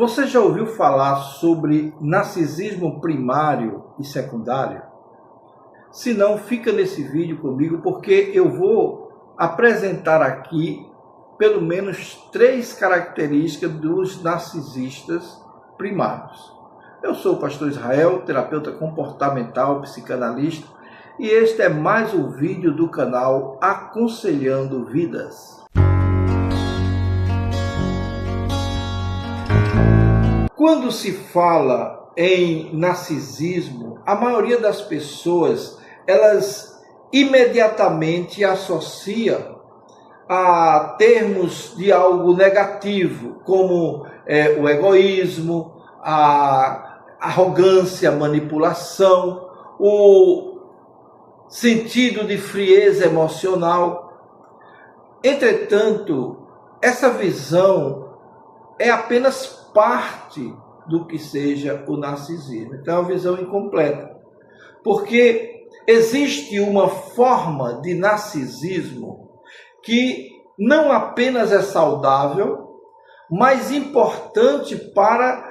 Você já ouviu falar sobre narcisismo primário e secundário? Se não, fica nesse vídeo comigo porque eu vou apresentar aqui pelo menos 3 características dos narcisistas primários. Eu sou o pastor Israel, terapeuta comportamental, psicanalista, e este é mais um vídeo do canal Aconselhando Vidas. Quando se fala em narcisismo, a maioria das pessoas, elas imediatamente associam a termos de algo negativo, como o egoísmo, a arrogância, a manipulação, o sentido de frieza emocional. Entretanto, essa visão é apenas parte do que seja o narcisismo. Então é uma visão incompleta. Porque existe uma forma de narcisismo que não apenas é saudável, mas importante para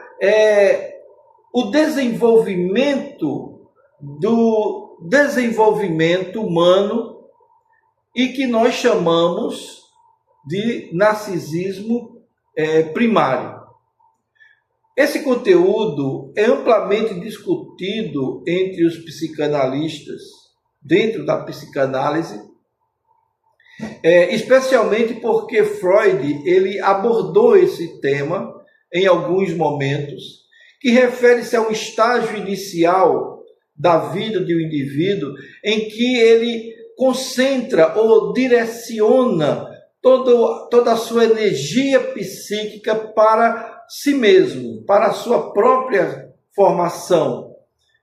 o desenvolvimento humano e que nós chamamos de narcisismo primário. Esse conteúdo é amplamente discutido entre os psicanalistas, dentro da psicanálise, especialmente porque Freud ele abordou esse tema em alguns momentos, que refere-se a um estágio inicial da vida de um indivíduo em que ele concentra ou direciona toda a sua energia psíquica para si mesmo, para a sua própria formação.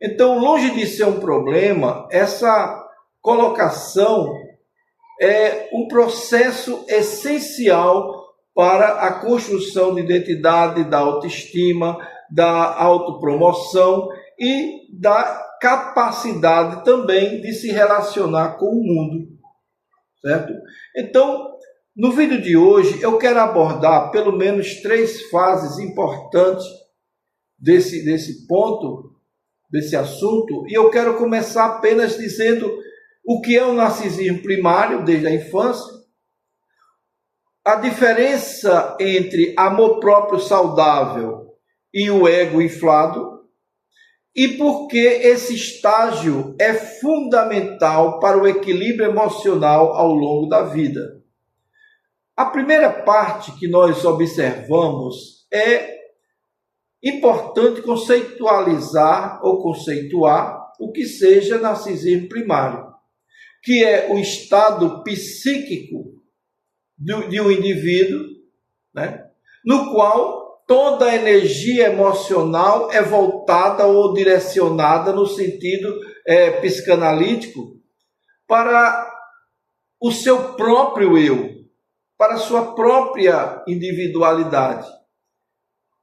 Então, longe de ser um problema, essa colocação é um processo essencial para a construção de identidade, da autoestima, da autopromoção e da capacidade também de se relacionar com o mundo, certo? Então, no vídeo de hoje, eu quero abordar pelo menos 3 fases importantes desse ponto, desse assunto, e eu quero começar apenas dizendo o que é o narcisismo primário desde a infância, a diferença entre amor próprio saudável e o ego inflado, e por que esse estágio é fundamental para o equilíbrio emocional ao longo da vida. A primeira parte que nós observamos é importante conceituar o que seja narcisismo primário, que é o estado psíquico de um indivíduo, né, no qual toda a energia emocional é voltada ou direcionada no sentido psicanalítico para o seu próprio eu, para a sua própria individualidade.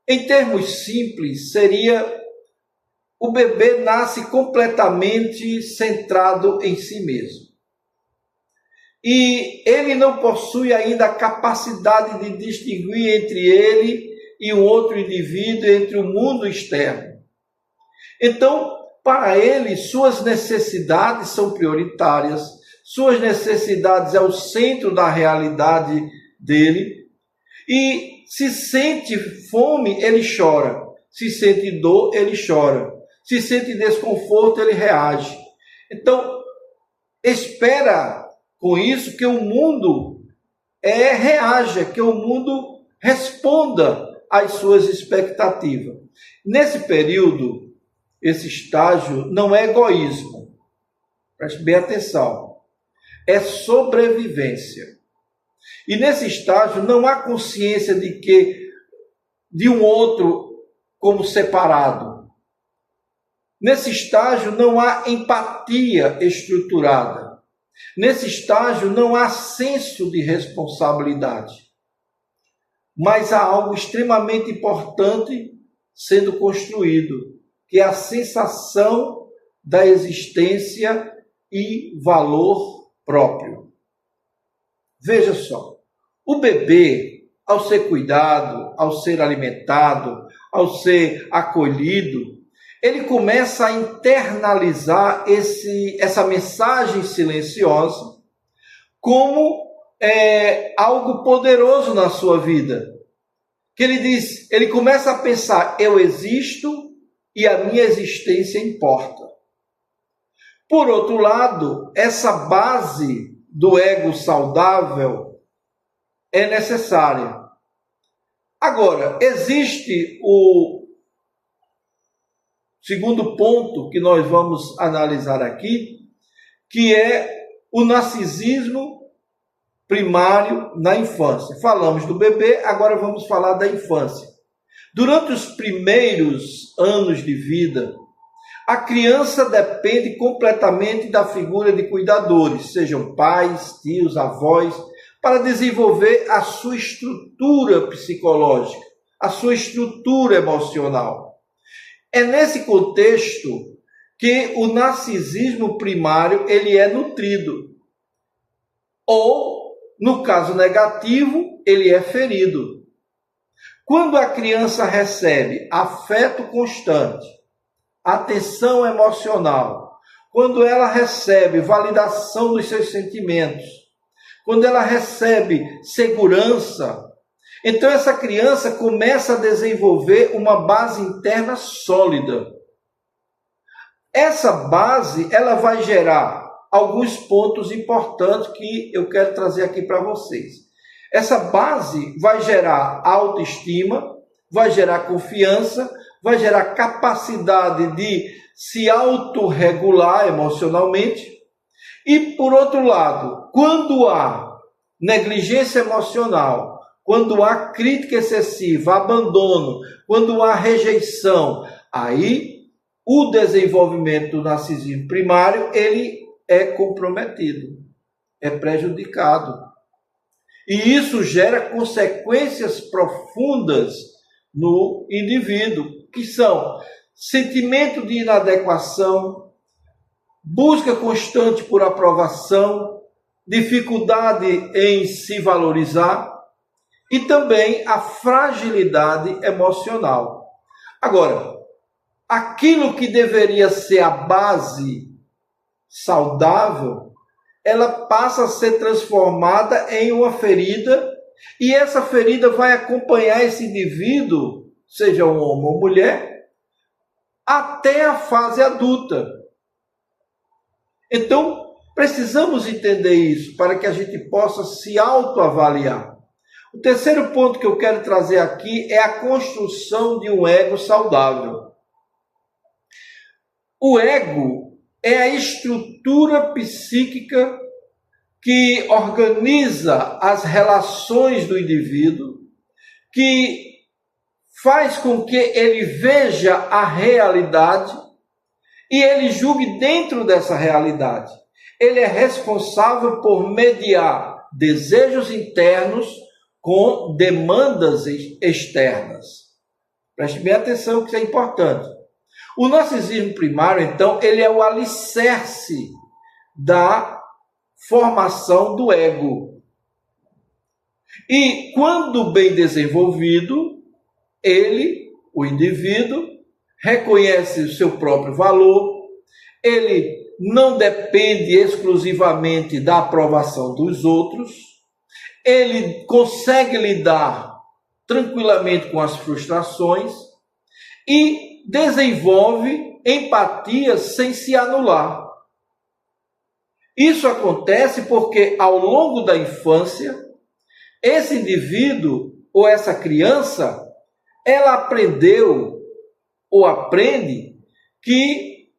Em termos simples, seria o bebê nasce completamente centrado em si mesmo. E ele não possui ainda a capacidade de distinguir entre ele e um outro indivíduo, entre o mundo externo. Então, para ele, suas necessidades são prioritárias, suas necessidades é o centro da realidade dele, e se sente fome, ele chora, se sente dor, ele chora, se sente desconforto, ele reage. Então, espera com isso que o mundo reaja, que o mundo responda às suas expectativas. Nesse período, esse estágio não é egoísmo, preste bem atenção, é sobrevivência. E nesse estágio não há consciência de um outro como separado. Nesse estágio não há empatia estruturada. Nesse estágio não há senso de responsabilidade. Mas há algo extremamente importante sendo construído, que é a sensação da existência e valor próprio. Veja só, o bebê, ao ser cuidado, ao ser alimentado, ao ser acolhido, ele começa a internalizar essa mensagem silenciosa como algo poderoso na sua vida. Que ele começa a pensar: eu existo e a minha existência importa. Por outro lado, essa base do ego saudável é necessária. Agora, existe o segundo ponto que nós vamos analisar aqui, que é o narcisismo primário na infância. Falamos do bebê, agora vamos falar da infância. Durante os primeiros anos de vida, a criança depende completamente da figura de cuidadores, sejam pais, tios, avós, para desenvolver a sua estrutura psicológica, a sua estrutura emocional. É nesse contexto que o narcisismo primário ele é nutrido. Ou, no caso negativo, ele é ferido. Quando a criança recebe afeto constante, atenção emocional, quando ela recebe validação dos seus sentimentos, quando ela recebe segurança, então essa criança começa a desenvolver uma base interna sólida. Essa base, ela vai gerar alguns pontos importantes que eu quero trazer aqui para vocês. Essa base vai gerar autoestima, vai gerar confiança, vai gerar capacidade de se autorregular emocionalmente. E, por outro lado, quando há negligência emocional, quando há crítica excessiva, abandono, quando há rejeição, aí o desenvolvimento do narcisismo primário, ele é comprometido, é prejudicado. E isso gera consequências profundas no indivíduo, que são sentimento de inadequação, busca constante por aprovação, dificuldade em se valorizar e também a fragilidade emocional. Agora, aquilo que deveria ser a base saudável, ela passa a ser transformada em uma ferida, e essa ferida vai acompanhar esse indivíduo, seja um homem ou mulher, até a fase adulta. Então, precisamos entender isso para que a gente possa se autoavaliar. O terceiro ponto que eu quero trazer aqui é a construção de um ego saudável. O ego é a estrutura psíquica que organiza as relações do indivíduo, que faz com que ele veja a realidade e ele julgue dentro dessa realidade. Ele é responsável por mediar desejos internos com demandas externas. Preste bem atenção que isso é importante. O narcisismo primário, então, ele é o alicerce da formação do ego. E quando bem desenvolvido, ele, o indivíduo, reconhece o seu próprio valor, ele não depende exclusivamente da aprovação dos outros, ele consegue lidar tranquilamente com as frustrações e desenvolve empatia sem se anular. Isso acontece porque ao longo da infância, esse indivíduo ou essa criança, ela aprendeu ou aprende que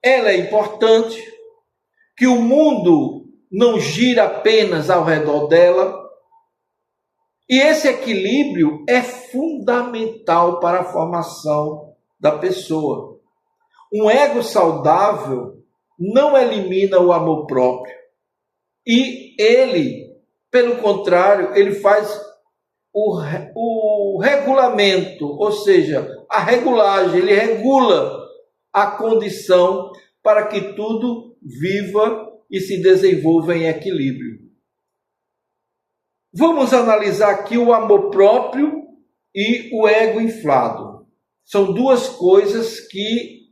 ela é importante, que o mundo não gira apenas ao redor dela. E esse equilíbrio é fundamental para a formação da pessoa. Um ego saudável não elimina o amor próprio. E ele, pelo contrário, ele faz o regulamento, ou seja, a regulagem, ele regula a condição para que tudo viva e se desenvolva em equilíbrio. Vamos analisar aqui o amor próprio e o ego inflado. São duas coisas que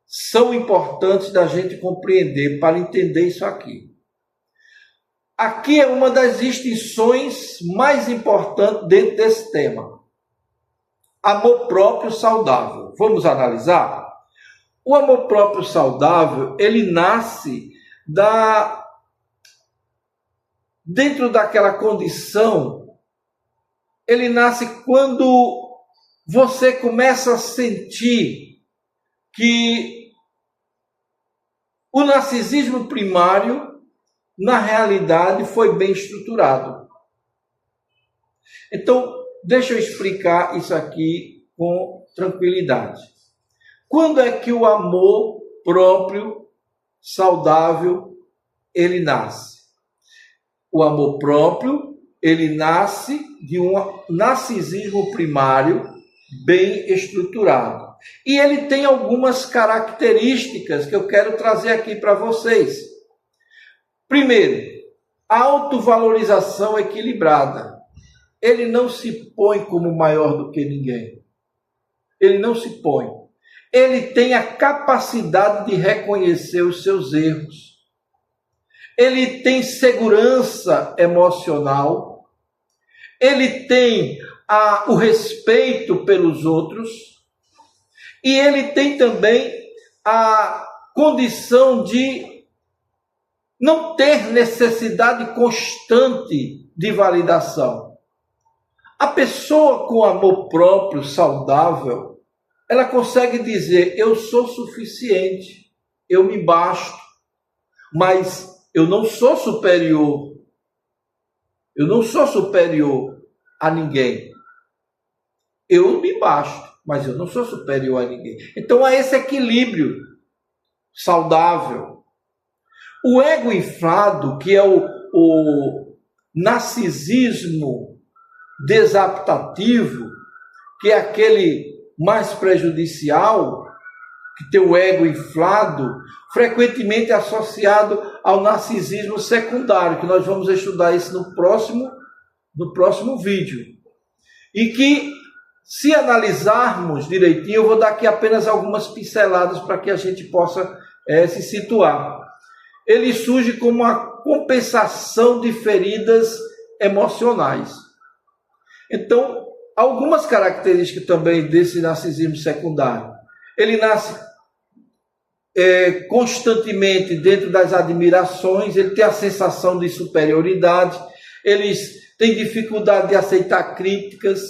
são importantes da gente compreender para entender isso aqui. Aqui é uma das distinções mais importantes dentro desse tema. Amor próprio saudável. Vamos analisar? O amor próprio saudável, ele nasce dentro daquela condição, ele nasce quando você começa a sentir que o narcisismo primário, na realidade, foi bem estruturado. Então, deixa eu explicar isso aqui com tranquilidade. Quando é que o amor próprio saudável, ele nasce? O amor próprio, ele nasce de um narcisismo primário bem estruturado. E ele tem algumas características que eu quero trazer aqui para vocês. Primeiro, a autovalorização equilibrada. Ele não se põe como maior do que ninguém. Ele não se põe. Ele tem a capacidade de reconhecer os seus erros. Ele tem segurança emocional. Ele tem o respeito pelos outros. E ele tem também a condição de não ter necessidade constante de validação. A pessoa com amor próprio saudável, ela consegue dizer: eu sou suficiente, eu me basto, mas eu não sou superior. Eu não sou superior a ninguém. Eu me basto, mas eu não sou superior a ninguém. Então há esse equilíbrio saudável. O ego inflado, que é o narcisismo desadaptativo, que é aquele mais prejudicial, que tem o ego inflado, frequentemente associado ao narcisismo secundário, que nós vamos estudar isso no próximo vídeo. E que, se analisarmos direitinho, eu vou dar aqui apenas algumas pinceladas para que a gente possa se situar. Ele surge como uma compensação de feridas emocionais. Então, algumas características também desse narcisismo secundário. Ele nasce constantemente dentro das admirações, ele tem a sensação de superioridade, eles têm dificuldade de aceitar críticas,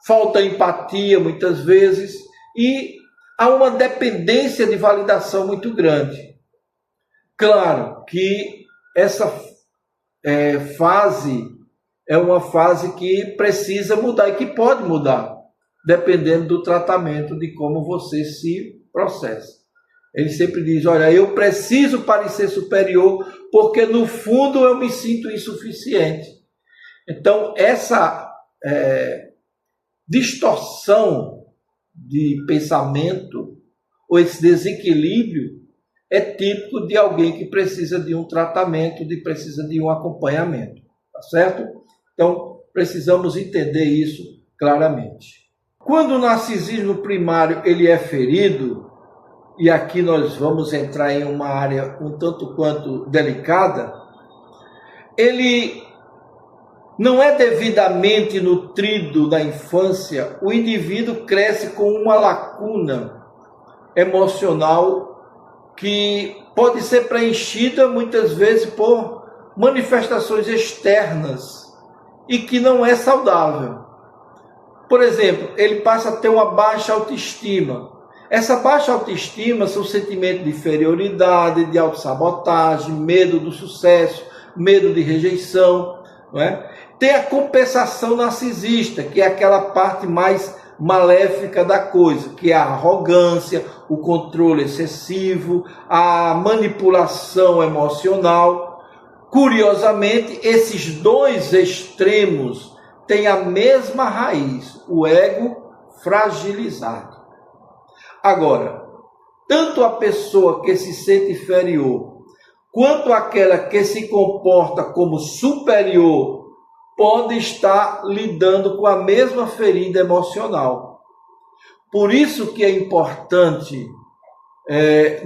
falta empatia muitas vezes, e há uma dependência de validação muito grande. Claro que essa fase é uma fase que precisa mudar e que pode mudar, dependendo do tratamento, de como você se processa. Ele sempre diz: olha, eu preciso parecer superior porque no fundo eu me sinto insuficiente. Então essa distorção de pensamento ou esse desequilíbrio é típico de alguém que precisa de um tratamento, precisa de um acompanhamento, tá certo? Então precisamos entender isso claramente. Quando o narcisismo primário ele é ferido, e aqui nós vamos entrar em uma área um tanto quanto delicada, ele não é devidamente nutrido na infância, o indivíduo cresce com uma lacuna emocional que pode ser preenchida muitas vezes por manifestações externas e que não é saudável. Por exemplo, ele passa a ter uma baixa autoestima. Essa baixa autoestima são sentimentos de inferioridade, de autossabotagem, medo do sucesso, medo de rejeição, não é? Tem a compensação narcisista, que é aquela parte mais maléfica da coisa, que é a arrogância, o controle excessivo, a manipulação emocional. Curiosamente, esses dois extremos têm a mesma raiz, o ego fragilizado. Agora, tanto a pessoa que se sente inferior, quanto aquela que se comporta como superior, pode estar lidando com a mesma ferida emocional. Por isso que é importante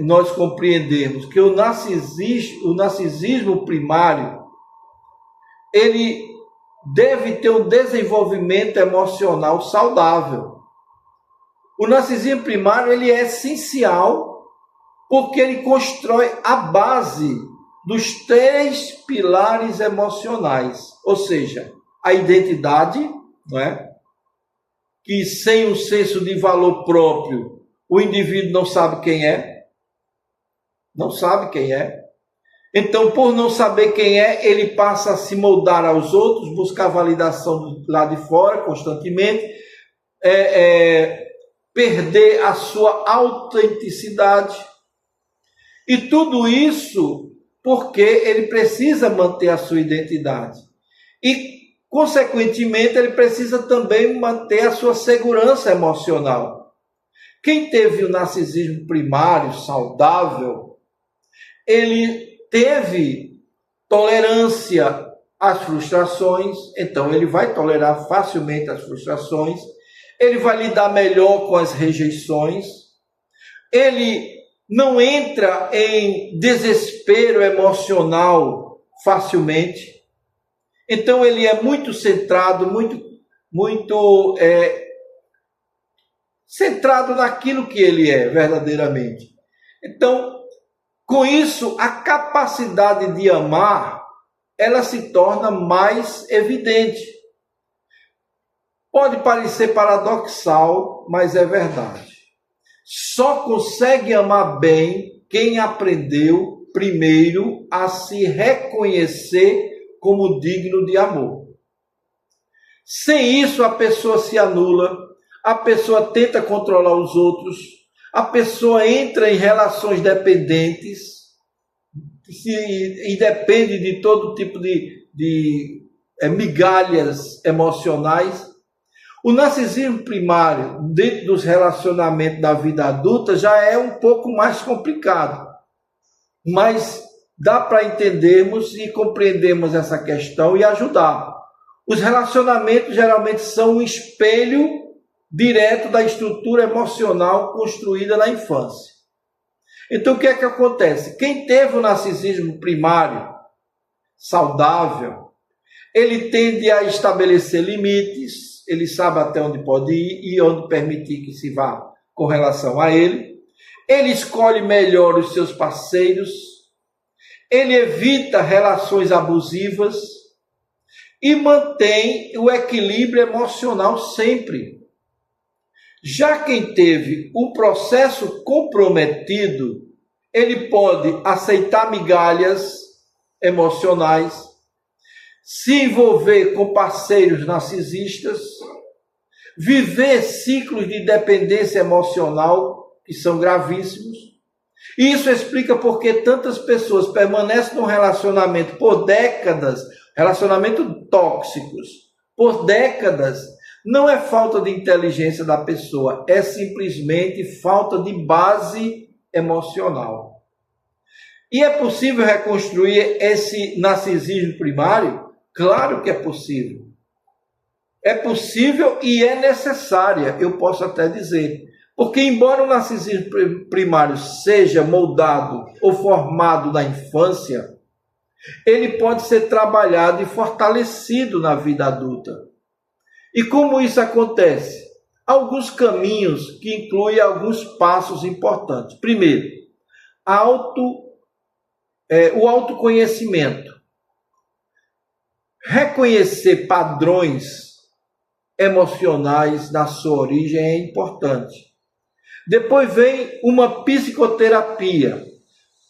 nós compreendermos que o narcisismo primário, ele deve ter um desenvolvimento emocional saudável. O narcisismo primário, ele é essencial porque ele constrói a base dos 3 pilares emocionais, ou seja, a identidade, não é? Que sem um senso de valor próprio, o indivíduo não sabe quem é. Não sabe quem é. Então, por não saber quem é, ele passa a se moldar aos outros, buscar validação lá de fora constantemente, perder a sua autenticidade. E tudo isso porque ele precisa manter a sua identidade. E, consequentemente, ele precisa também manter a sua segurança emocional. Quem teve o narcisismo primário saudável, ele teve tolerância às frustrações, então ele vai tolerar facilmente as frustrações, ele vai lidar melhor com as rejeições, ele não entra em desespero emocional facilmente. Então ele é muito centrado, muito centrado naquilo que ele é verdadeiramente. Então, com isso, a capacidade de amar, ela se torna mais evidente. Pode parecer paradoxal, mas é verdade. Só consegue amar bem quem aprendeu primeiro a se reconhecer como digno de amor. Sem isso, a pessoa se anula, a pessoa tenta controlar os outros, a pessoa entra em relações dependentes e depende de todo tipo de migalhas emocionais. O narcisismo primário, dentro dos relacionamentos da vida adulta, já é um pouco mais complicado. Mas dá para entendermos e compreendermos essa questão e ajudar. Os relacionamentos geralmente são um espelho direto da estrutura emocional construída na infância. Então, o que é que acontece? Quem teve o narcisismo primário saudável, ele tende a estabelecer limites, ele sabe até onde pode ir e onde permitir que se vá com relação a ele. Ele escolhe melhor os seus parceiros, ele evita relações abusivas e mantém o equilíbrio emocional sempre. Já quem teve um processo comprometido, ele pode aceitar migalhas emocionais, se envolver com parceiros narcisistas, viver ciclos de dependência emocional que são gravíssimos. E isso explica por que tantas pessoas permanecem num relacionamento por décadas, relacionamentos tóxicos, por décadas. Não é falta de inteligência da pessoa, é simplesmente falta de base emocional. E é possível reconstruir esse narcisismo primário? Claro que é possível. É possível e é necessária, eu posso até dizer. Porque embora o narcisismo primário seja moldado ou formado na infância, ele pode ser trabalhado e fortalecido na vida adulta. E como isso acontece? Alguns caminhos que incluem alguns passos importantes. Primeiro, o autoconhecimento. Reconhecer padrões emocionais na sua origem é importante. Depois vem uma psicoterapia.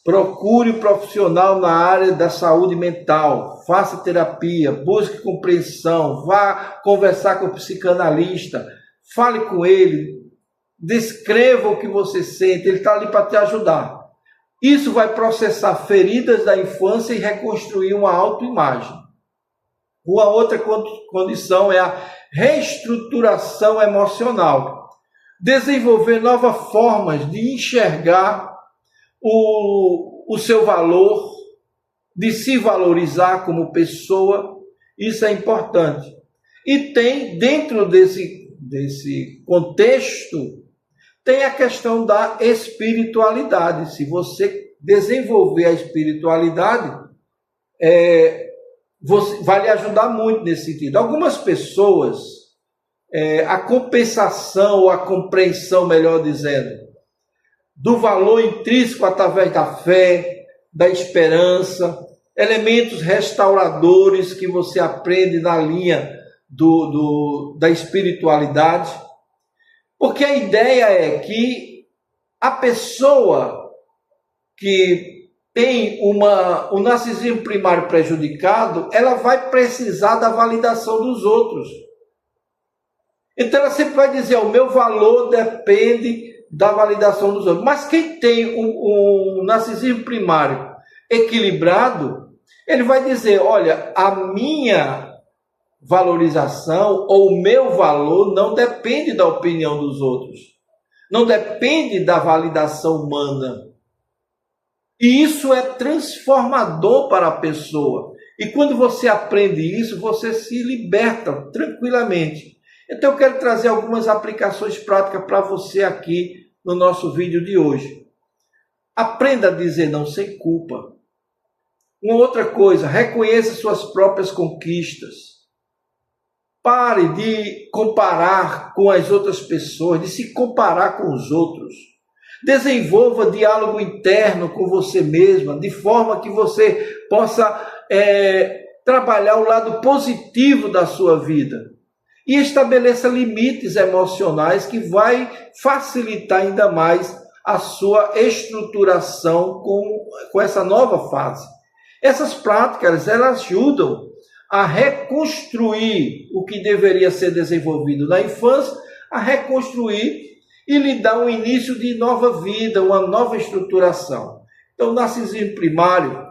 Procure um profissional na área da saúde mental, faça terapia, busque compreensão, vá conversar com o psicanalista, fale com ele, descreva o que você sente, ele está ali para te ajudar. Isso vai processar feridas da infância e reconstruir uma autoimagem. Uma outra condição é a reestruturação emocional. Desenvolver novas formas de enxergar o seu valor, de se valorizar como pessoa, isso é importante. E tem, dentro desse contexto, tem a questão da espiritualidade. Se você desenvolver a espiritualidade, vai lhe ajudar muito nesse sentido. Algumas pessoas, a compensação ou a compreensão, melhor dizendo, do valor intrínseco através da fé, da esperança, elementos restauradores que você aprende na linha da espiritualidade. Porque a ideia é que a pessoa que tem o narcisismo primário prejudicado, ela vai precisar da validação dos outros. Então ela sempre vai dizer, o meu valor depende da validação dos outros. Mas quem tem um narcisismo primário equilibrado, ele vai dizer, olha, a minha valorização ou o meu valor não depende da opinião dos outros, não depende da validação humana. E isso é transformador para a pessoa. E quando você aprende isso, você se liberta tranquilamente. Então eu quero trazer algumas aplicações práticas para você aqui no nosso vídeo de hoje. Aprenda a dizer não sem culpa. Uma outra coisa, reconheça suas próprias conquistas. Pare de comparar com as outras pessoas, de se comparar com os outros. Desenvolva diálogo interno com você mesma, de forma que você possa trabalhar o lado positivo da sua vida. E estabeleça limites emocionais que vai facilitar ainda mais a sua estruturação com essa nova fase. Essas práticas, elas ajudam a reconstruir o que deveria ser desenvolvido na infância, a reconstruir e lhe dar um início de nova vida, uma nova estruturação. Então, o narcisismo primário,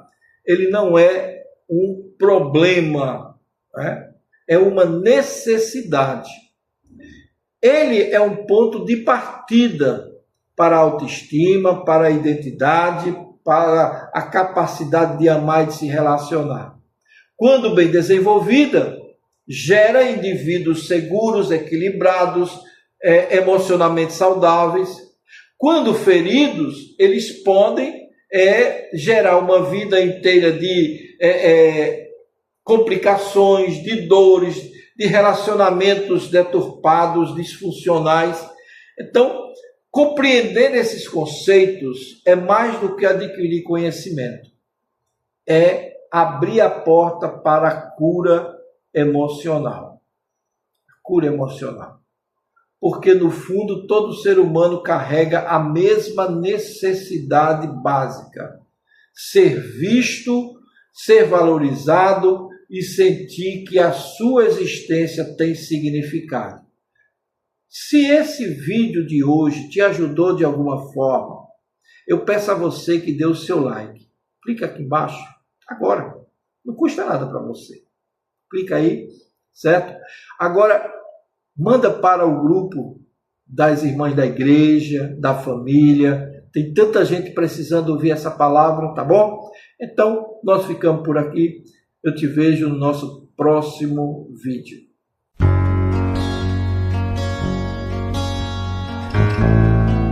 ele não é um problema, né? É uma necessidade. Ele é um ponto de partida para a autoestima, para a identidade, para a capacidade de amar e de se relacionar. Quando bem desenvolvida, gera indivíduos seguros, equilibrados, emocionalmente saudáveis. Quando feridos, eles podem gerar uma vida inteira de complicações, de dores, de relacionamentos deturpados, disfuncionais. Então, compreender esses conceitos é mais do que adquirir conhecimento. É abrir a porta para a cura emocional. Cura emocional. Porque, no fundo, todo ser humano carrega a mesma necessidade básica. Ser visto, ser valorizado e sentir que a sua existência tem significado. Se esse vídeo de hoje te ajudou de alguma forma, eu peço a você que dê o seu like. Clica aqui embaixo, agora. Não custa nada para você. Clica aí, certo? Agora, manda para o grupo das irmãs da igreja, da família. Tem tanta gente precisando ouvir essa palavra, tá bom? Então, nós ficamos por aqui. Eu te vejo no nosso próximo vídeo.